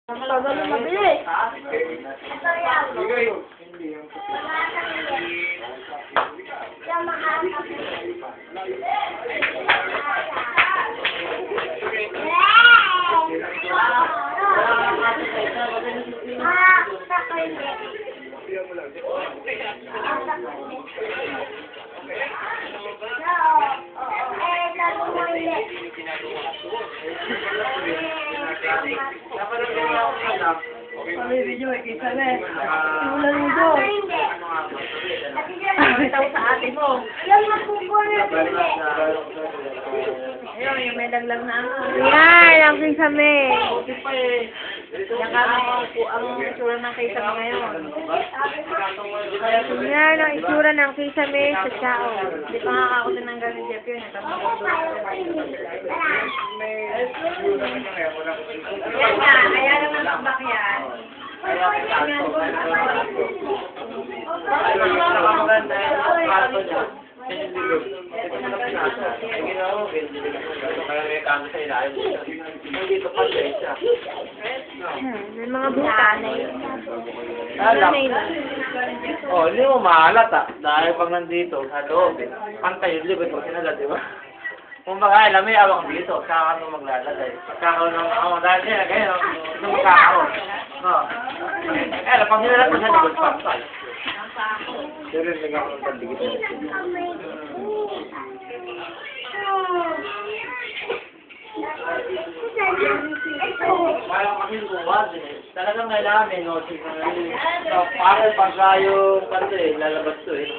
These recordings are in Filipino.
Tagal na mabilis. Kami video eh, kita na eh. Simulan mo doon. Taw sa ate mo. Yung magkukunan din. Ayun, yung may laglag na ano. Yan, ang kisame. Yan kami ang isura ng kisame ngayon. Yan, ang isura ng kisame sa tao. Hindi pa nga ako tinanggal ni Jeff yun. Yan nga, kaya naman tambak yan. May mga butanay. Oh, hindi mo maalat dahil pag nandito sa loob pantay yung libet mo sinalat, di ba? Kung baka alam may awak dito, saka ka maglalagay. Pagkakaroon ng ako dahil yan, ganyan, nung magkakaroon. Pag sinalat mo sa libet, pantay. Pero yung nagkakaroon ng digit na parang kasi luwag eh. Talagang kailangan may notice na rin. So, para pagka yung kasi lalabas to eh.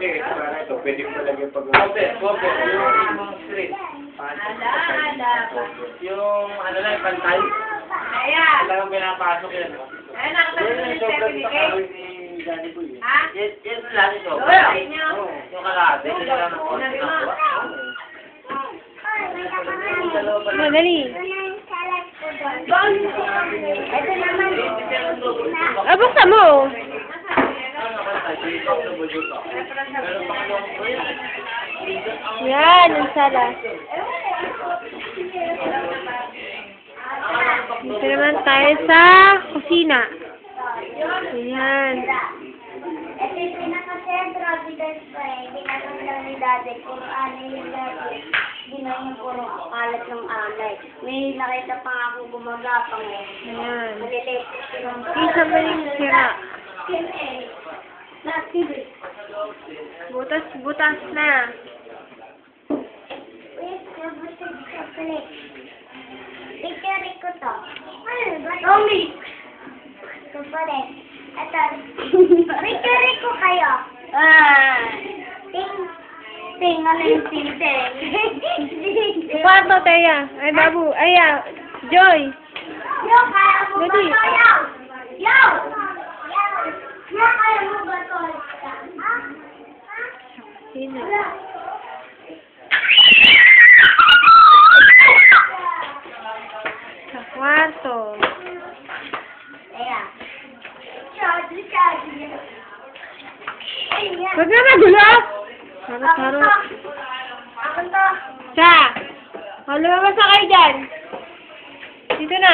Ito, pwede mo talaga pag-cover. Yung street. Yung ano lang, pantay. Talagang pinapasok yan. Ayun, nakatasin yung certificate. Ha? Yes, lang ito. Yung kalahati. Hindi lang ng konti na ito. Madali. Buksan mo. Yan, ang sala. Dito naman tayo sa kusina. Ayan. Ito yung pinaka-sentro, because ginagawa ni dati, kung ano yung dati, ginawa yung puro kalat ng alay. May nakita pa nga ako gumagapang eh. Ayan. Maliliit. Isa ba yung sira? Nakasibig. Butas na. Wait, nabusog sa palit. Picture ko to. Tommy! Ito pa rin. Ito. Picture ko kayo. Ting, ano yung ting-ting? Kwarto, Teya. Ay, babu. Ay, Joy. Yo, kaya mo ba Dali. to? Yo! Yo! Yo, kaya mo ba to? Ha? Sino? Sa kwarto. Ayan. Charge. Ayan. Huwag na magulo! Harap-harap. Ako to. Siya! Lumabas na kayo dyan. Dito na.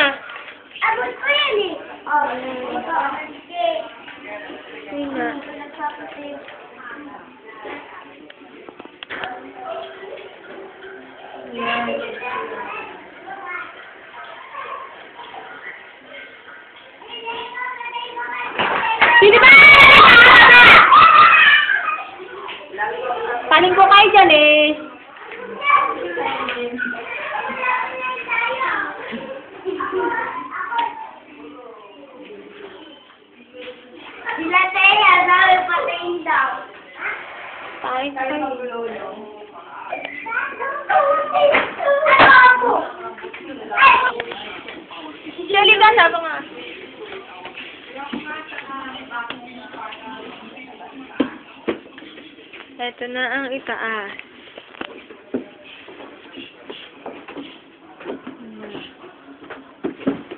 Abot ko yan eh. Oh, ito. Okay. Sino? Sino ba? Paling ko kayo dyan eh. Sila Teya, sabi patayin daw. Paling ko kayo. Ano ako? Shelly ka, sabi nga. Ito na ang itaas.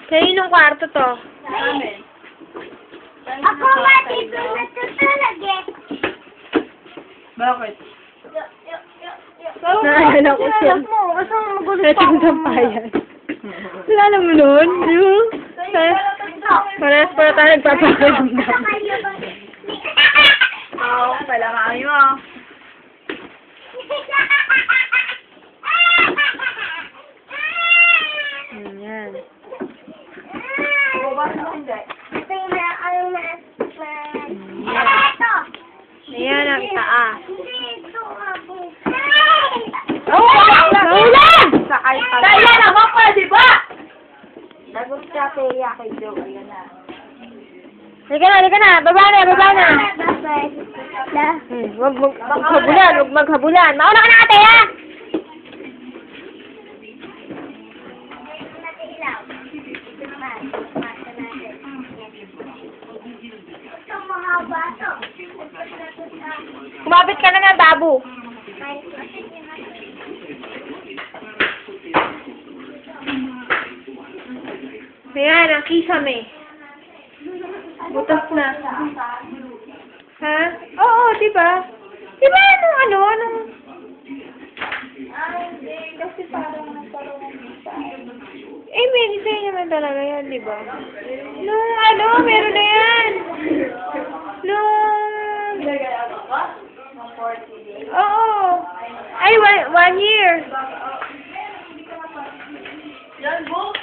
Kayo nung kwarto to? Ako nga dito natutulog eh. Bakit? Naalala ko siya. Gusto mo magulo Sa sampayan. Kilala mo nun? Yung? Parehas pala tayo nagpapakiramdam. Oo, pala kami mo. Yan. Ito yung ano na. Ayan ang taas. Hindi ito ako. Naulan! Sakay pala. Kaya naman pa, di ba? Lagot ka, Peya, kay Joe. Ayan na. Halika na. Baba na. Bye-bye. Huwag maghabulan. Mauna ka na, ate, ha? Kumapit ka na ng babo. Ayan, ang kisame. Butas na. Ha? Oo, diba? Diba anong... Kasi parang nagkaroon ng design. Eh, may design naman talaga yan, diba? Meron na yan. Oo. Ay, 1 year. Yan, book.